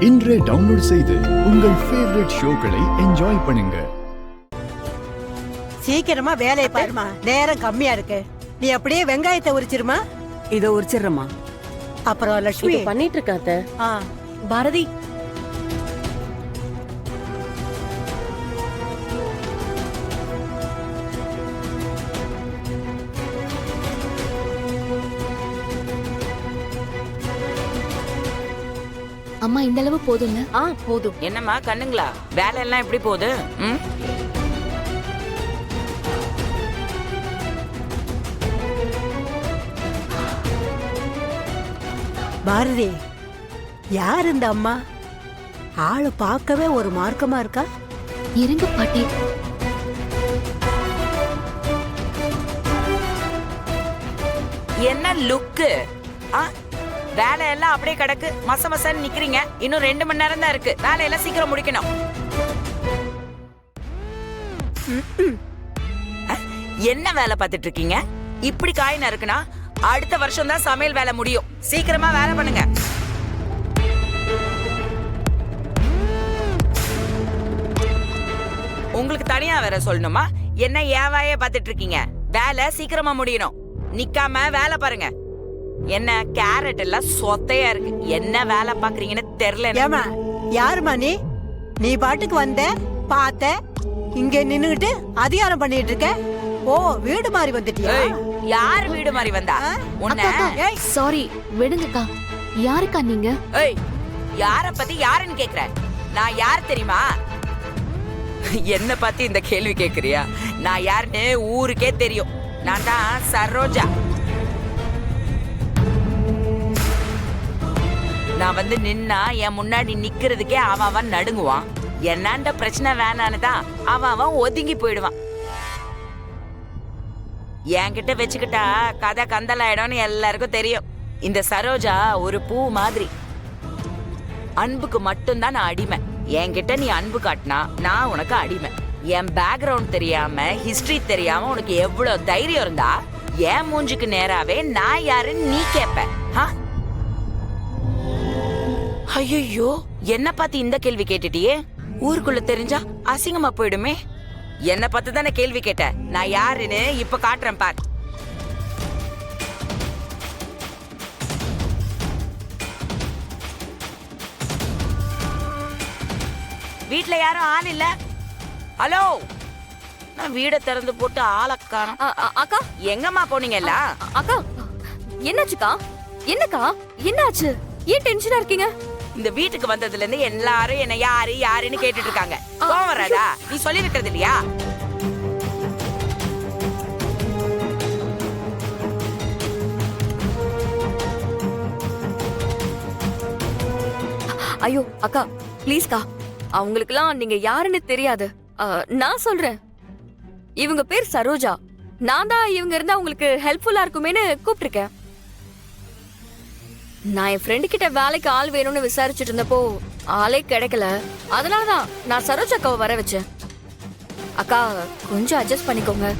இன்றே டவுன்லோட் செய்து உங்கள் ஃபேவரட் ஷோக்களை என்ஜாய் பண்ணுங்க. சீக்கிரமா வேலையை பாருமா, நேரம் கம்மியா இருக்கு. நீ அப்படியே வெங்காயத்தை உரிச்சிருமா. இத உரிச்சிடுறமா. அப்புறம் லட்சுமி பண்ணிட்டு இருக்காத்த. பாரதி, அம்மா இந்த அளவு போதுங்க. போதும். என்னம்மா கண்ணுங்களா, வேலை எல்லாம் எப்படி போகுது? பாரதி, யார் இந்த அம்மா? ஆளு பார்க்கவே ஒரு மார்க்கமா இருக்கா. இருங்க பாட்டி. என்ன லுக்கு? வேலை எல்லாம் அப்படியே கிடக்கு, மச மசன்னு நிக்கிறீங்க. இன்னும் 2 மணி நேரம் தான் இருக்கு. வேலையெல்லாம் சீக்கிரம் முடிக்கணும். என்ன வேலை பார்த்துட்டு இருக்கீங்க? இப்படி காய் நறுக்குனா அடுத்த வருஷம் தான் சமையல் வேலை முடியும். சீக்கிரமா வேலை பண்ணுங்க. உங்களுக்கு தனியா வேற சொல்லணுமா? என்ன ஏவாயே பார்த்துட்டு இருக்கீங்க? வேலை சீக்கிரமா முடியணும். நிக்காம வேலை பாருங்க. என்ன கேரட் எல்லாம் சொத்தையா இருக்கு. என்ன வேலை பாக்குறீங்கன்னு தெரியல. ஏமா, யாருமா நீ? நீ பாட்டுக்கு வந்த பார்த்த, இங்க நின்னுகிட்டு அதிகாரம் பண்ணிட்டு இருக்க. ஓ, வீடு மாறி வந்துட்டியா? யார் வீடு மாறி வந்தா? சாரி, விடுங்கக்கா. யாருக்கா நீங்க? ஏய், யார பத்தி யாருன்னு கேக்குற? நான் யார் தெரியுமா? என்ன பத்தி இந்த கேள்வி கேக்குறியா? நான் யாருன்னு ஊருக்கே தெரியும். நான் தான் சரோஜா. நான் வந்து நின்னா என் முன்னாடி நிக்கிறதுக்கே அவன் நடுங்குவான். என்னாண்ட பிரச்சனை வேணான்னுதான் அவன் ஒதுங்கி போயிடுவான். என்கிட்ட வச்சுக்கிட்டா கதை கந்தலாயிடும்னு எல்லாருக்கும் தெரியும். இந்த சரோஜா ஒரு பூ மாதிரி. அன்புக்கு மட்டும்தான் நான் அடிமை. என்கிட்ட நீ அன்பு காட்டினா நான் உனக்கு அடிமை. என் பேக்ரவுண்ட் தெரியாம, ஹிஸ்டரி தெரியாம உனக்கு எவ்வளவு தைரியம் இருந்தா என் மூஞ்சுக்கு நேராவே நான் யாருன்னு நீ கேப்ப? ஐயோ, என்ன பார்த்து இந்த கேள்வி கேட்டுட்டியே? ஊருக்குள்ள தெரிஞ்சா அசிங்கமா போயிடுமே. என்ன பார்த்து தானே கேள்வி கேட்ட. நான் யாருன்னு இப்ப காட்டுறேன் பார். வீட்ல யாரும் ஆள் இல்ல? ஹலோ, நான் வீட திறந்து போட்டு ஆளை காணோம். அக்கா, எங்கம்மா போனீங்கல்ல? அக்கா என்னாச்சுக்கா? என்னக்கா என்னாச்சு? ஏன் டென்ஷனா இருக்கீங்க? இந்த வீட்டுக்கு வந்ததுல இருந்து எல்லாரும் என்ன யாரு யாருன்னு கேட்டுட்டு இருக்காங்க. கோவம் வராதா? நீ சொல்லி வைக்கிறது இல்லையா? ஐயோ அக்கா, ப்ளீஸ்க்கா. அவங்களுக்குலாம் நீங்க யாருன்னு தெரியாது. நான் சொல்றேன். இவங்க பேர் சரோஜா. நான் தான் இவங்க இருந்தா உங்களுக்கு ஹெல்ப்ஃபுல்லா இருக்குமேன்னு கூப்பிட்டிருக்கேன். நான் என் ஃப்ரெண்டு கிட்ட வேலைக்கு ஆள் வேணும்னு விசாரிச்சுட்டு இருந்தப்போ ஆளே கிடைக்கல. அதனாலதான் நான் சரோஜா அக்காவை வர வச்சேன். அக்கா, கொஞ்சம் அட்ஜஸ்ட் பண்ணிக்கோங்க.